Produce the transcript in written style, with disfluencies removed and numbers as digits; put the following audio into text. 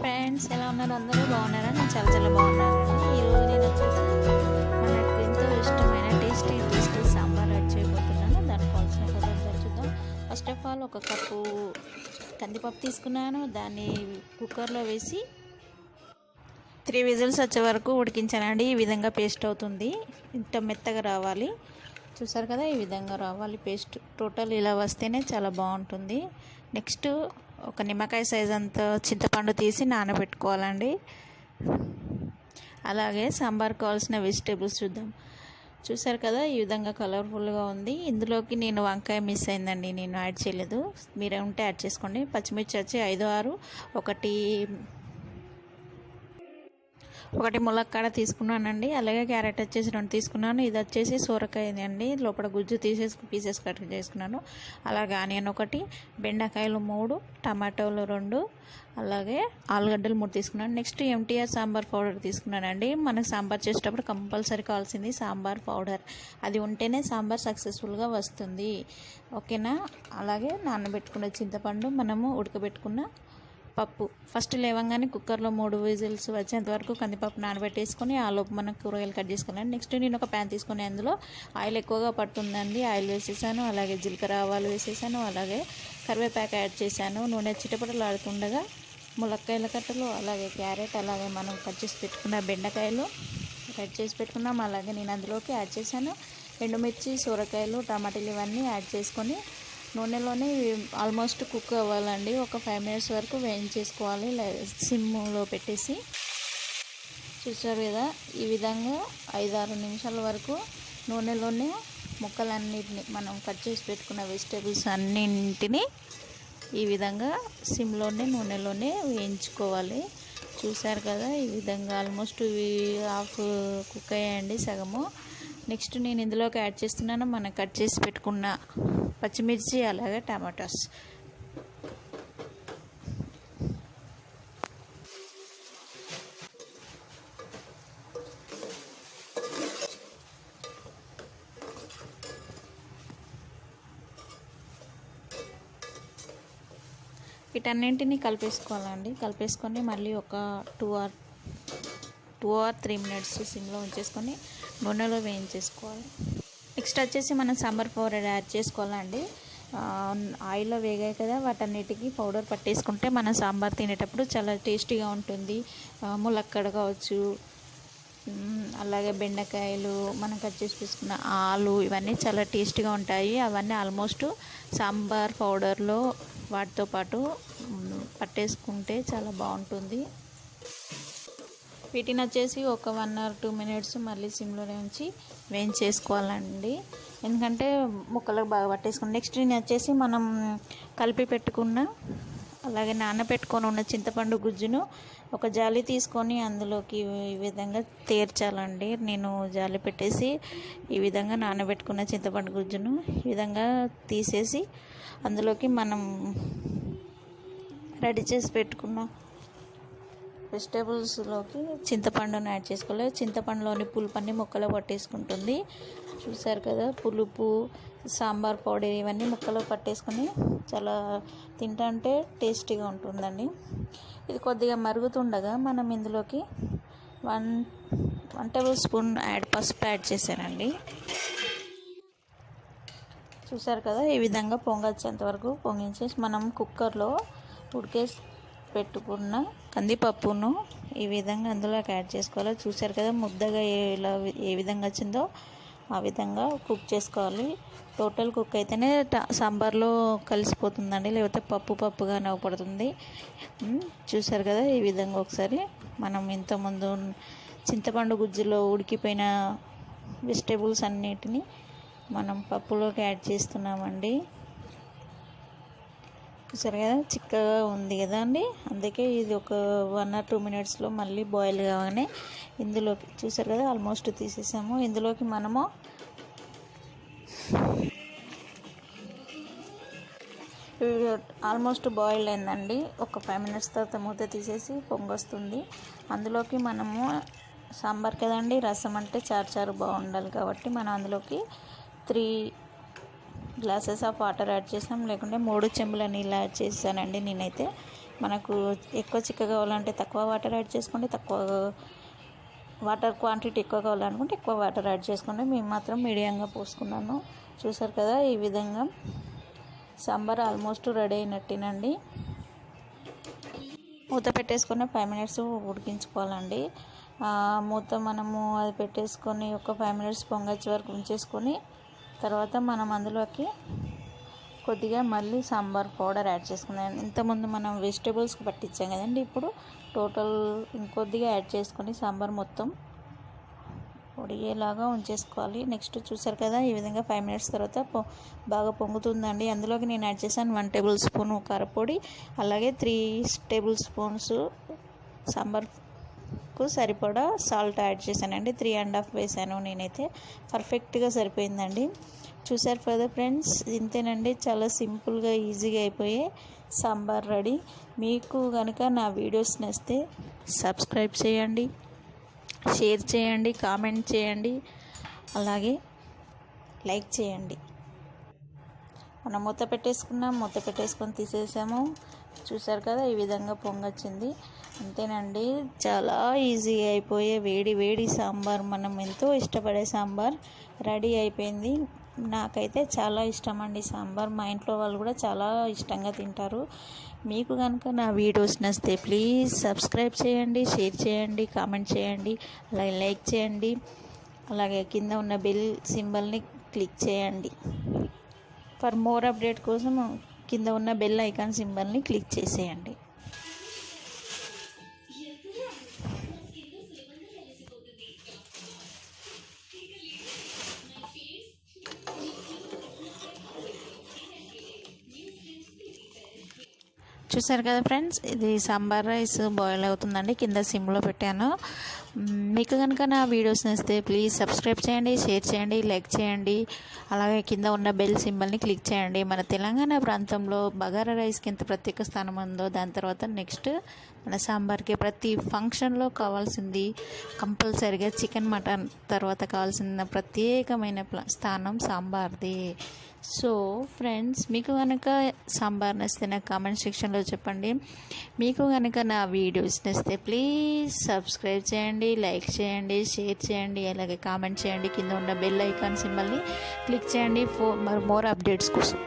Friends, ఎలా ఉన్నారు? అందరూ బాగున్నారా? నేను చాలా చాలా బాగున్నానండి. ఈరోజు నేను వచ్చేసి మనకు ఎంతో ఇష్టమైన టేస్టీ సాంబార్ యాడ్ చేయబోతున్నాను. దానికి కావాల్సిన పదార్థాలు చూద్దాం. ఫస్ట్ ఆఫ్ ఆల్ ఒక కప్పు కందిపప్పు తీసుకున్నాను. దాన్ని కుక్కర్లో వేసి 3 విజిల్స్ వచ్చే వరకు ఉడికించానండి. ఈ విధంగా పేస్ట్ అవుతుంది. ఇంత మెత్తగా రావాలి. చూసారు కదా, ఈ విధంగా రావాలి పేస్ట్. టోటల్ ఇలా వస్తేనే చాలా బాగుంటుంది. నెక్స్ట్ ఒక నిమ్మకాయ సైజ్ అంత చింతపండు తీసి నానబెట్టుకోవాలండి. అలాగే సాంబార్ కావాల్సిన వెజిటేబుల్స్ చూద్దాం. చూసారు కదా, ఈ విధంగా కలర్ఫుల్గా ఉంది. ఇందులోకి నేను వంకాయ మిస్ అయిందండి, నేను యాడ్ చేయలేదు. మీరే ఉంటే యాడ్ చేసుకోండి. పచ్చిమిర్చి వచ్చి 5-6, ఒకటి ములక్కాడ తీసుకున్నానండి. అలాగే క్యారెట్ వచ్చేసి 2 తీసుకున్నాను. ఇది వచ్చేసి సోరకాయ అండి, లోపల గుజ్జు తీసేసి పీసెస్ కట్ చేసుకున్నాను. అలాగే ఆనియన్ 1, బెండకాయలు 3, టమాటోలు 2, అలాగే ఆలుగడ్డలు 3 తీసుకున్నాను. నెక్స్ట్ ఎంటీఆర్ సాంబార్ పౌడర్ తీసుకున్నానండి. మనకు సాంబార్ చేసేటప్పుడు కంపల్సరీ కావాల్సింది సాంబార్ పౌడర్. అది ఉంటేనే సాంబార్ సక్సెస్ఫుల్గా వస్తుంది. ఓకేనా? అలాగే నానబెట్టుకున్న చింతపండు, మనము ఉడకబెట్టుకున్న పప్పు. ఫస్ట్ లేవంగానే కుక్కర్లో 3 విజిల్స్ వచ్చేంత వరకు కందిపప్పు నానబెట్టేసుకొని ఆ లోపు మనం కూరగాయలు కట్ చేసుకోవాలి. నెక్స్ట్ నేను ఒక ప్యాన్ తీసుకొని అందులో ఆయిల్ ఎక్కువగా పట్టుందండి. ఆయిల్ వేసేసాను. అలాగే జీలకర్ర ఆవాలు వేసేసాను. అలాగే కరివేపాకు యాడ్ చేశాను. నూనె చిటపటలాడుతుండగా ములక్కాయల కట్టలు, అలాగే క్యారెట్, అలాగే మనం కట్ చేసి పెట్టుకున్న బెండకాయలు కట్ చేసి పెట్టుకున్నాం. అలాగే నేను అందులోకి యాడ్ చేశాను ఎండుమిర్చి, సొరకాయలు, టమాటాలు ఇవన్నీ యాడ్ చేసుకొని నూనెలోనే ఆల్మోస్ట్ కుక్ అవ్వాలండి. ఒక 5 మినిట్స్ వరకు వేయించేసుకోవాలి సిమ్లో పెట్టేసి. చూసారు కదా, ఈ విధంగా 5-6 నిమిషాల వరకు నూనెలోనే ముక్కలన్నిటిని, మనం కట్ చేసి పెట్టుకున్న వెజిటేబుల్స్ అన్నింటినీ ఈ విధంగా సిమ్లోనే నూనెలోనే వేయించుకోవాలి. చూసారు కదా, ఈ విధంగా ఆల్మోస్ట్ హాఫ్ కుక్ అయ్యాయండి, సగము. నెక్స్ట్ నేను ఇందులోకి యాడ్ చేస్తున్నాను మనం కట్ చేసి పెట్టుకున్న పచ్చిమిర్చి, అలాగే టమాటాస్. వీటన్నింటినీ కలిపేసుకోవాలండి. కలిపేసుకొని మళ్ళీ ఒక 2 or 3 మినిట్స్ సిమ్లో ఉంచేసుకొని నూనెలో వేయించేసుకోవాలి. నెక్స్ట్ వచ్చేసి మనం సాంబార్ పౌడర్ యాడ్ చేసుకోవాలండి. ఆయిల్లో వేగాయి కదా, వాటన్నిటికీ పౌడర్ పట్టేసుకుంటే మనం సాంబార్ తినేటప్పుడు చాలా టేస్టీగా ఉంటుంది. ములక్కడ కావచ్చు, అలాగే బెండకాయలు, మనం కట్ చేసి తీసుకున్న ఆలు, ఇవన్నీ చాలా టేస్టీగా ఉంటాయి. అవన్నీ ఆల్మోస్ట్ సాంబార్ పౌడర్లో వాటితో పాటు పట్టేసుకుంటే చాలా బాగుంటుంది. వీటిని వచ్చేసి ఒక 1 or 2 మినిట్స్ మళ్ళీ సిమ్లోనే ఉంచి వేయించేసుకోవాలండి, ఎందుకంటే ముక్కలకు బాగా పట్టేసుకుని. నెక్స్ట్ నేను వచ్చేసి మనం కలిపి పెట్టుకున్న, అలాగే నానబెట్టుకొని ఉన్న చింతపండు గుజ్జును ఒక జాలి తీసుకొని అందులోకి ఈ విధంగా తీర్చాలండి. నేను జాలి పెట్టేసి ఈ విధంగా నానబెట్టుకున్న చింతపండు గుజ్జును ఈ విధంగా తీసేసి అందులోకి మనం రెడీ చేసి పెట్టుకున్న వెజిటేబుల్స్లోకి చింతపండును యాడ్ చేసుకోవాలి. చింతపండులోని పులుపన్నీ ముక్కలో పట్టేసుకుంటుంది. చూసారు కదా, పులుపు, సాంబార్ పౌడర్ ఇవన్నీ ముక్కలో పట్టేసుకొని చాలా తింటే టేస్టీగా ఉంటుందండి. ఇది కొద్దిగా మరుగుతుండగా మనం ఇందులోకి 1 టేబుల్ స్పూన్ పసుపు యాడ్ చేశానండి. చూసారు కదా, ఈ విధంగా పొంగొచ్చేంత వరకు పొంగించేసి మనం కుక్కర్లో ఉడికేసి పెట్టుకున్న కందిపప్పును ఈ విధంగా అందులోకి యాడ్ చేసుకోవాలి. చూసారు కదా, ముద్దగా ఏ విధంగా వచ్చిందో ఆ విధంగా కుక్ చేసుకోవాలి. టోటల్ కుక్ అయితేనే సాంబార్లో కలిసిపోతుందండి, లేకపోతే పప్పుగా నవ్వుపడుతుంది. చూసారు కదా, ఈ విధంగా ఒకసారి మనం ఇంతకుముందు చింతపండు గుజ్జులో ఉడికిపోయిన వెజిటేబుల్స్ అన్నిటినీ మనం పప్పులోకి యాడ్ చేస్తున్నామండి. చూసారు కదా, చిక్కగా ఉంది కదా అండి, అందుకే ఇది ఒక 1 or 2 మినిట్స్లో మళ్ళీ బాయిల్ కాగానే ఇందులోకి, చూసారు కదా, ఆల్మోస్ట్ తీసేసాము. ఇందులోకి మనము ఆల్మోస్ట్ బాయిల్ అయిందండి. ఒక 5 మినిట్స్ తర్వాత మూత తీసేసి పొంగొస్తుంది. అందులోకి మనము సాంబార్ కదండి, రసం అంటే చారు బాగుండాలి కాబట్టి మనం అందులోకి 3 గ్లాసెస్ ఆఫ్ వాటర్ యాడ్ చేసాం, లేకుంటే 3 చెంబుల నీళ్ళు యాడ్ చేశానండి నేనైతే. మనకు ఎక్కువ చిక్కగా కావాలంటే తక్కువ వాటర్ యాడ్ చేసుకోండి, తక్కువ వాటర్ క్వాంటిటీ ఎక్కువ కావాలనుకుంటే ఎక్కువ వాటర్ యాడ్ చేసుకోండి. మేము మాత్రం మీడియంగా పోసుకున్నాను. చూసారు కదా, ఈ విధంగా సాంబార్ ఆల్మోస్ట్ రెడీ అయినట్టేనండి. మూత పెట్టేసుకొని 5 మినిట్స్ ఉడికించుకోవాలండి. మూత మనము అది పెట్టేసుకొని ఒక 5 మినిట్స్ పొంగొచ్చే వరకు ఉంచేసుకొని తర్వాత మనం అందులోకి కొద్దిగా మళ్ళీ సాంబార్ పౌడర్ యాడ్ చేసుకున్నాను. ఇంతకుముందు మనం వెజిటేబుల్స్కి పట్టించాం కదండి, ఇప్పుడు టోటల్ ఇంకొద్దిగా యాడ్ చేసుకొని సాంబార్ మొత్తం ఉడిగేలాగా ఉంచేసుకోవాలి. నెక్స్ట్ చూసారు కదా, ఈ విధంగా 5 మినిట్స్ తర్వాత బాగా పొంగుతుందండి. అందులోకి నేను యాడ్ చేశాను 1 టేబుల్ స్పూన్ కారపొడి, అలాగే 3 టేబుల్ స్పూన్స్ సాంబార్కు సరిపడా సాల్ట్ యాడ్ చేశానండి. 3.5 వేసాను నేనైతే. పర్ఫెక్ట్గా సరిపోయిందండి. చూసారు కదా ఫ్రెండ్స్, ఇంతేనండి, చాలా సింపుల్గా ఈజీగా అయిపోయే సాంబార్ రెడీ. మీకు కనుక నా వీడియోస్ నచ్చితే సబ్స్క్రైబ్ చేయండి, షేర్ చేయండి, కామెంట్ చేయండి, అలాగే లైక్ చేయండి. మనం మూత పెట్టేసుకొని తీసేసాము. చూసారు కదా, ఈ విధంగా పొంగొచ్చింది. అంతేనండి, చాలా ఈజీగా అయిపోయే వేడి వేడి సాంబార్, మనం ఎంతో ఇష్టపడే సాంబార్ రెడీ అయిపోయింది. నాకైతే చాలా ఇష్టం అండి సాంబార్. మా ఇంట్లో వాళ్ళు కూడా చాలా ఇష్టంగా తింటారు. మీకు కనుక నా వీడియోస్ నచ్చితే ప్లీజ్ సబ్స్క్రైబ్ చేయండి, షేర్ చేయండి, కామెంట్ చేయండి, అలాగే లైక్ చేయండి, అలాగే కింద ఉన్న బెల్ సింబల్ని క్లిక్ చేయండి. ఫర్ మోర్ అప్డేట్ కోసం కింద ఉన్న బెల్ ఐకాన్ సింబల్ని క్లిక్ చేసేయండి. చూసారు కదా ఫ్రెండ్స్, ఇది సాంబార్ రైస్ బాయిల్ అవుతుందండి. కింద సిమ్లో పెట్టాను. మీకు కనుక నా వీడియోస్ నచ్చితే ప్లీజ్ సబ్స్క్రైబ్ చేయండి, షేర్ చేయండి, లైక్ చేయండి, అలాగే కింద ఉన్న బెల్ సింబల్ని క్లిక్ చేయండి. మన తెలంగాణ ప్రాంతంలో బగారా రైస్కి ఎంత ప్రత్యేక స్థానం ఉందో, దాని తర్వాత నెక్స్ట్ మన సాంబార్కి ప్రతి ఫంక్షన్లో కావాల్సింది కంపల్సరీగా చికెన్ మటన్ తర్వాత కావాల్సిన ప్రత్యేకమైన స్థానం సాంబార్ది. సో ఫ్రెండ్స్, మీకు కనుక సాంబార్ నచ్చితే నాకు కామెంట్ సెక్షన్లో చెప్పండి. మీకు కనుక నా వీడియోస్ నచ్చితే ప్లీజ్ సబ్స్క్రైబ్ చేయండి, లైక్ చేయండి, షేర్ చేయండి, అలాగే కామెంట్ చేయండి. కింద ఉన్న బెల్ ఐకాన్ సింబల్ని క్లిక్ చేయండి ఫర్ మోర్ అప్డేట్స్ కోసం.